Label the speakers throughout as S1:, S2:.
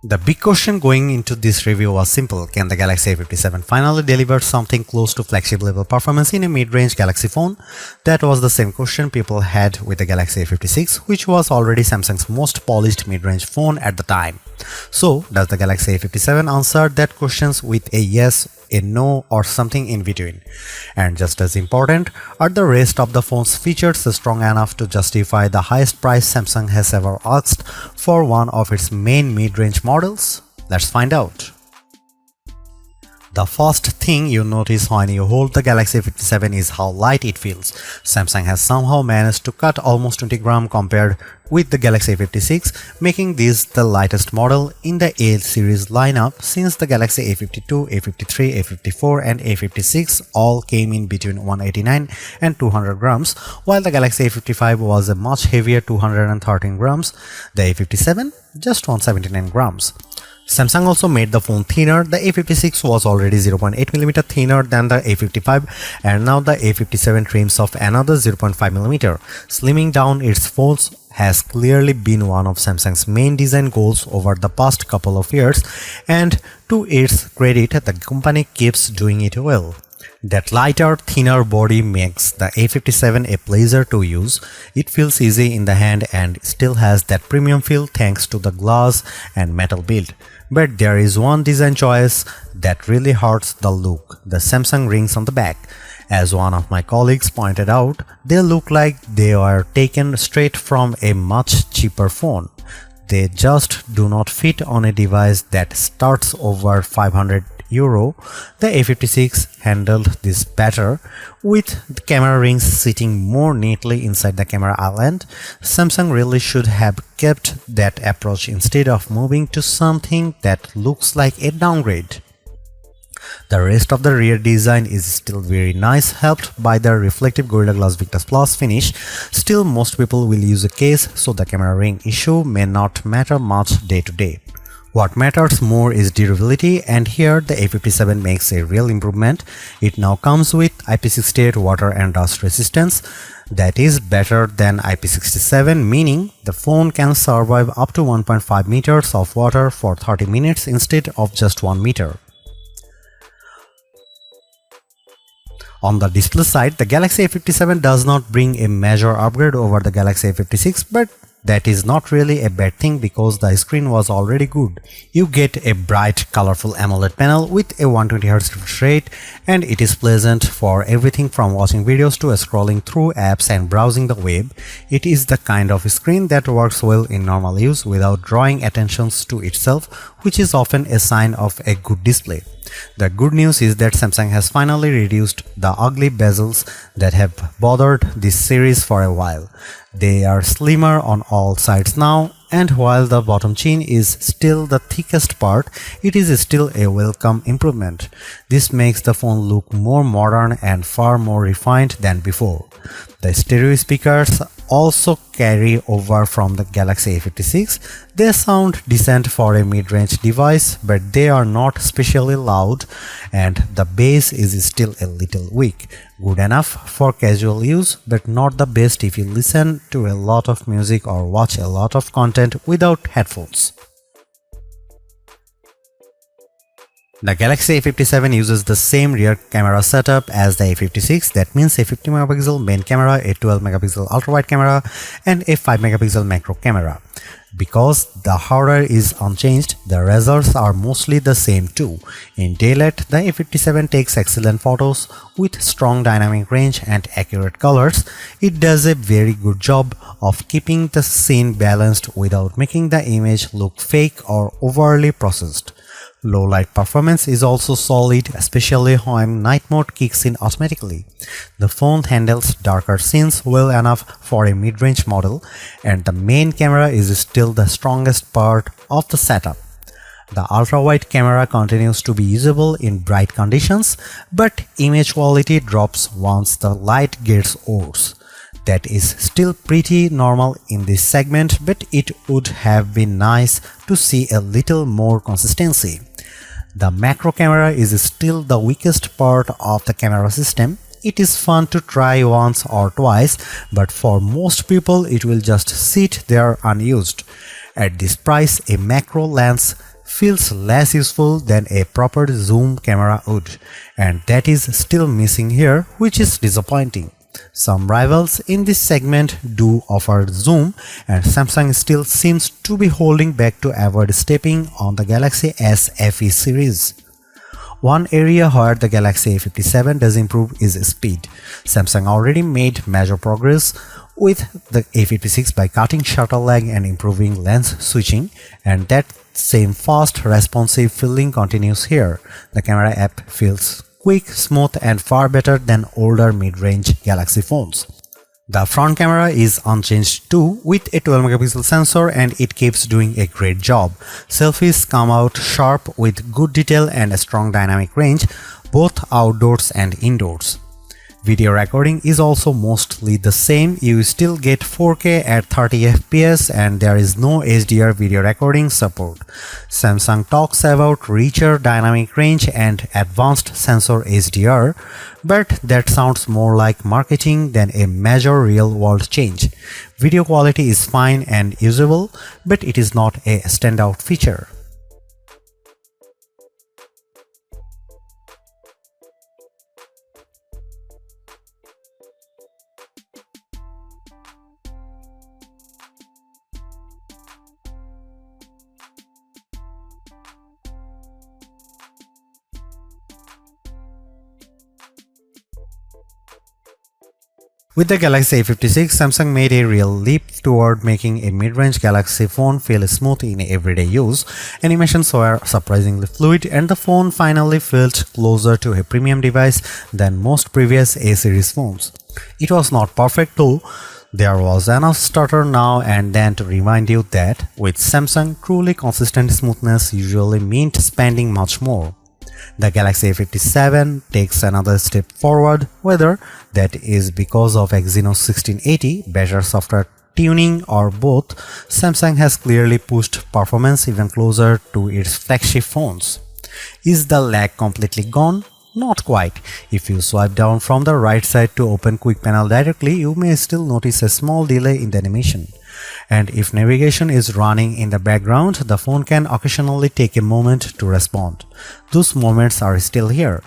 S1: The big question going into this review was simple: can the Galaxy A57 finally deliver something close to flagship level performance in a mid-range Galaxy phone? That was the same question people had with the Galaxy A56, which was already Samsung's most polished mid-range phone at the time. So, does the Galaxy A57 answer that questions with a yes, a no, or something in between? And just as important, are the rest of the phone's features strong enough to justify the highest price Samsung has ever asked for one of its main mid-range models? Let's find out. The first thing you notice when you hold the Galaxy A57 is how light it feels. Samsung has somehow managed to cut almost 20 grams compared with the Galaxy A56, making this the lightest model in the A series lineup since the Galaxy A52, A53, A54 and A56 all came in between 189 and 200 grams, while the Galaxy A55 was a much heavier 213 grams, the A57 just 179 grams. Samsung also made the phone thinner. The A56 was already 0.8mm thinner than the A55, and now the A57 trims off another 0.5mm. Slimming down its phones has clearly been one of Samsung's main design goals over the past couple of years, and to its credit, the company keeps doing it well. That lighter, thinner body makes the A57 a pleasure to use. It feels easy in the hand and still has that premium feel thanks to the glass and metal build. But there is one design choice that really hurts the look: the Samsung rings on the back. As one of my colleagues pointed out, they look like they were taken straight from a much cheaper phone. They just do not fit on a device that starts over €500. The A56 handled this better, with the camera rings sitting more neatly inside the camera island. Samsung really should have kept that approach instead of moving to something that looks like a downgrade. The rest of the rear design is still very nice, helped by the reflective Gorilla Glass Victus Plus finish. Still, most people will use a case, so the camera ring issue may not matter much day to day. What matters more is durability, and here the A57 makes a real improvement. It now comes with IP68 water and dust resistance. That is better than IP67, meaning the phone can survive up to 1.5 meters of water for 30 minutes instead of just 1 meter. On the display side, the Galaxy A57 does not bring a major upgrade over the Galaxy A56, but that is not really a bad thing because the screen was already good. You get a bright, colorful AMOLED panel with a 120Hz refresh rate, and it is pleasant for everything from watching videos to scrolling through apps and browsing the web. It is the kind of screen that works well in normal use without drawing attention to itself, which is often a sign of a good display. The good news is that Samsung has finally reduced the ugly bezels that have bothered this series for a while. They are slimmer on all sides now, and while the bottom chin is still the thickest part, it is still a welcome improvement. This makes the phone look more modern and far more refined than before. The stereo speakers also carry over from the Galaxy A56. They sound decent for a mid-range device, but they are not especially loud, and the bass is still a little weak. Good enough for casual use, but not the best if you listen to a lot of music or watch a lot of content without headphones. The Galaxy A57 uses the same rear camera setup as the A56. That means a 50MP main camera, a 12MP ultra-wide camera, and a 5MP macro camera. Because the hardware is unchanged, the results are mostly the same too. In daylight, the A57 takes excellent photos with strong dynamic range and accurate colors. It does a very good job of keeping the scene balanced without making the image look fake or overly processed. Low light performance is also solid, especially when night mode kicks in automatically. The phone handles darker scenes well enough for a mid-range model, and the main camera is still the strongest part of the setup. The ultra-wide camera continues to be usable in bright conditions, but image quality drops once the light gets worse. That is still pretty normal in this segment, but it would have been nice to see a little more consistency. The macro camera is still the weakest part of the camera system. It is fun to try once or twice, but for most people it will just sit there unused. At this price, a macro lens feels less useful than a proper zoom camera would, and that is still missing here, which is disappointing. Some rivals in this segment do offer zoom, and Samsung still seems to be holding back to avoid stepping on the Galaxy S FE series. One area where the Galaxy A57 does improve is speed. Samsung already made major progress with the A56 by cutting shutter lag and improving lens switching, and that same fast, responsive feeling continues here. The camera app feels quick, smooth, and far better than older mid-range Galaxy phones. The front camera is unchanged too, with a 12-megapixel sensor, and it keeps doing a great job. Selfies come out sharp with good detail and a strong dynamic range, both outdoors and indoors. Video recording is also mostly the same. You still get 4K at 30 FPS and there is no HDR video recording support. Samsung talks about richer dynamic range and advanced sensor HDR, but that sounds more like marketing than a major real-world change. Video quality is fine and usable, but it is not a standout feature. With the Galaxy A56, Samsung made a real leap toward making a mid-range Galaxy phone feel smooth in everyday use. Animations were surprisingly fluid, and the phone finally felt closer to a premium device than most previous A-series phones. It was not perfect though. There was enough stutter now and then to remind you that, with Samsung, truly consistent smoothness usually meant spending much more. The Galaxy A57 takes another step forward, whether that is because of Exynos 1680, better software tuning, or both. Samsung has clearly pushed performance even closer to its flagship phones. Is the lag completely gone? Not quite. If you swipe down from the right side to open Quick Panel directly, you may still notice a small delay in the animation. And if navigation is running in the background, the phone can occasionally take a moment to respond. Those moments are still here.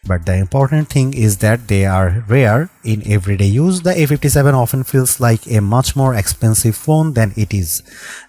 S1: But the important thing is that they are rare. In everyday use, the A57 often feels like a much more expensive phone than it is.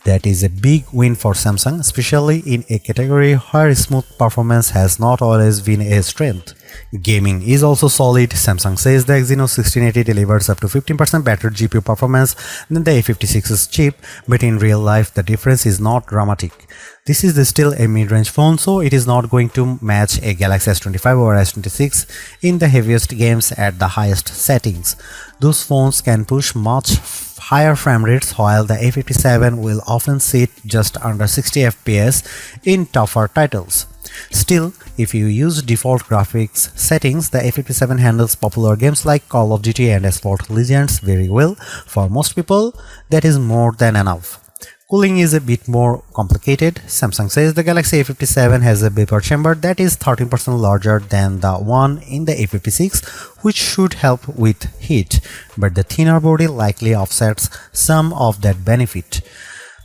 S1: That is a big win for Samsung, especially in a category where smooth performance has not always been a strength. Gaming is also solid. Samsung says the Exynos 1680 delivers up to 15% better GPU performance than the A56's chip, but in real life the difference is not dramatic. This is still a mid-range phone, so it is not going to match a Galaxy S25 or S26 in the heaviest games at the highest settings. Those phones can push much higher frame rates, while the A57 will often sit just under 60 FPS in tougher titles. Still, if you use default graphics settings, the A57 handles popular games like Call of Duty and Asphalt Legends very well. For most people, that is more than enough. Cooling is a bit more complicated. Samsung says the Galaxy A57 has a vapor chamber that is 13% larger than the one in the A56, which should help with heat, but the thinner body likely offsets some of that benefit.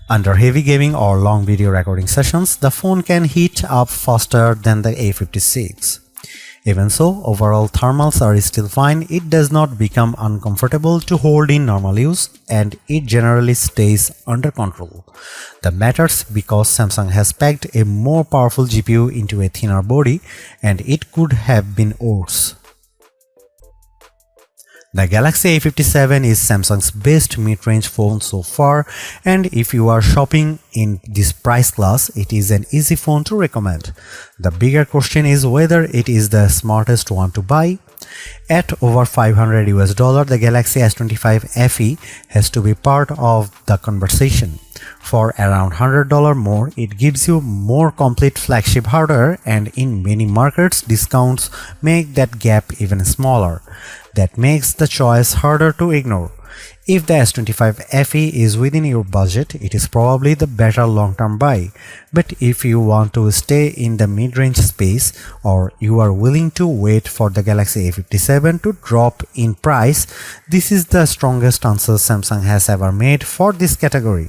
S1: Under heavy gaming or long video recording sessions, the phone can heat up faster than the A56. Even so, overall thermals are still fine. It does not become uncomfortable to hold in normal use, and it generally stays under control. That matters because Samsung has packed a more powerful GPU into a thinner body, and it could have been worse. The Galaxy A57 is Samsung's best mid-range phone so far, and if you are shopping in this price class, it is an easy phone to recommend. The bigger question is whether it is the smartest one to buy. At over $500, the Galaxy S25 FE has to be part of the conversation. For around $100 more, it gives you more complete flagship hardware, and in many markets, discounts make that gap even smaller. That makes the choice harder to ignore. If the S25 FE is within your budget, it is probably the better long-term buy. But if you want to stay in the mid-range space, or you are willing to wait for the Galaxy A57 to drop in price, this is the strongest answer Samsung has ever made for this category.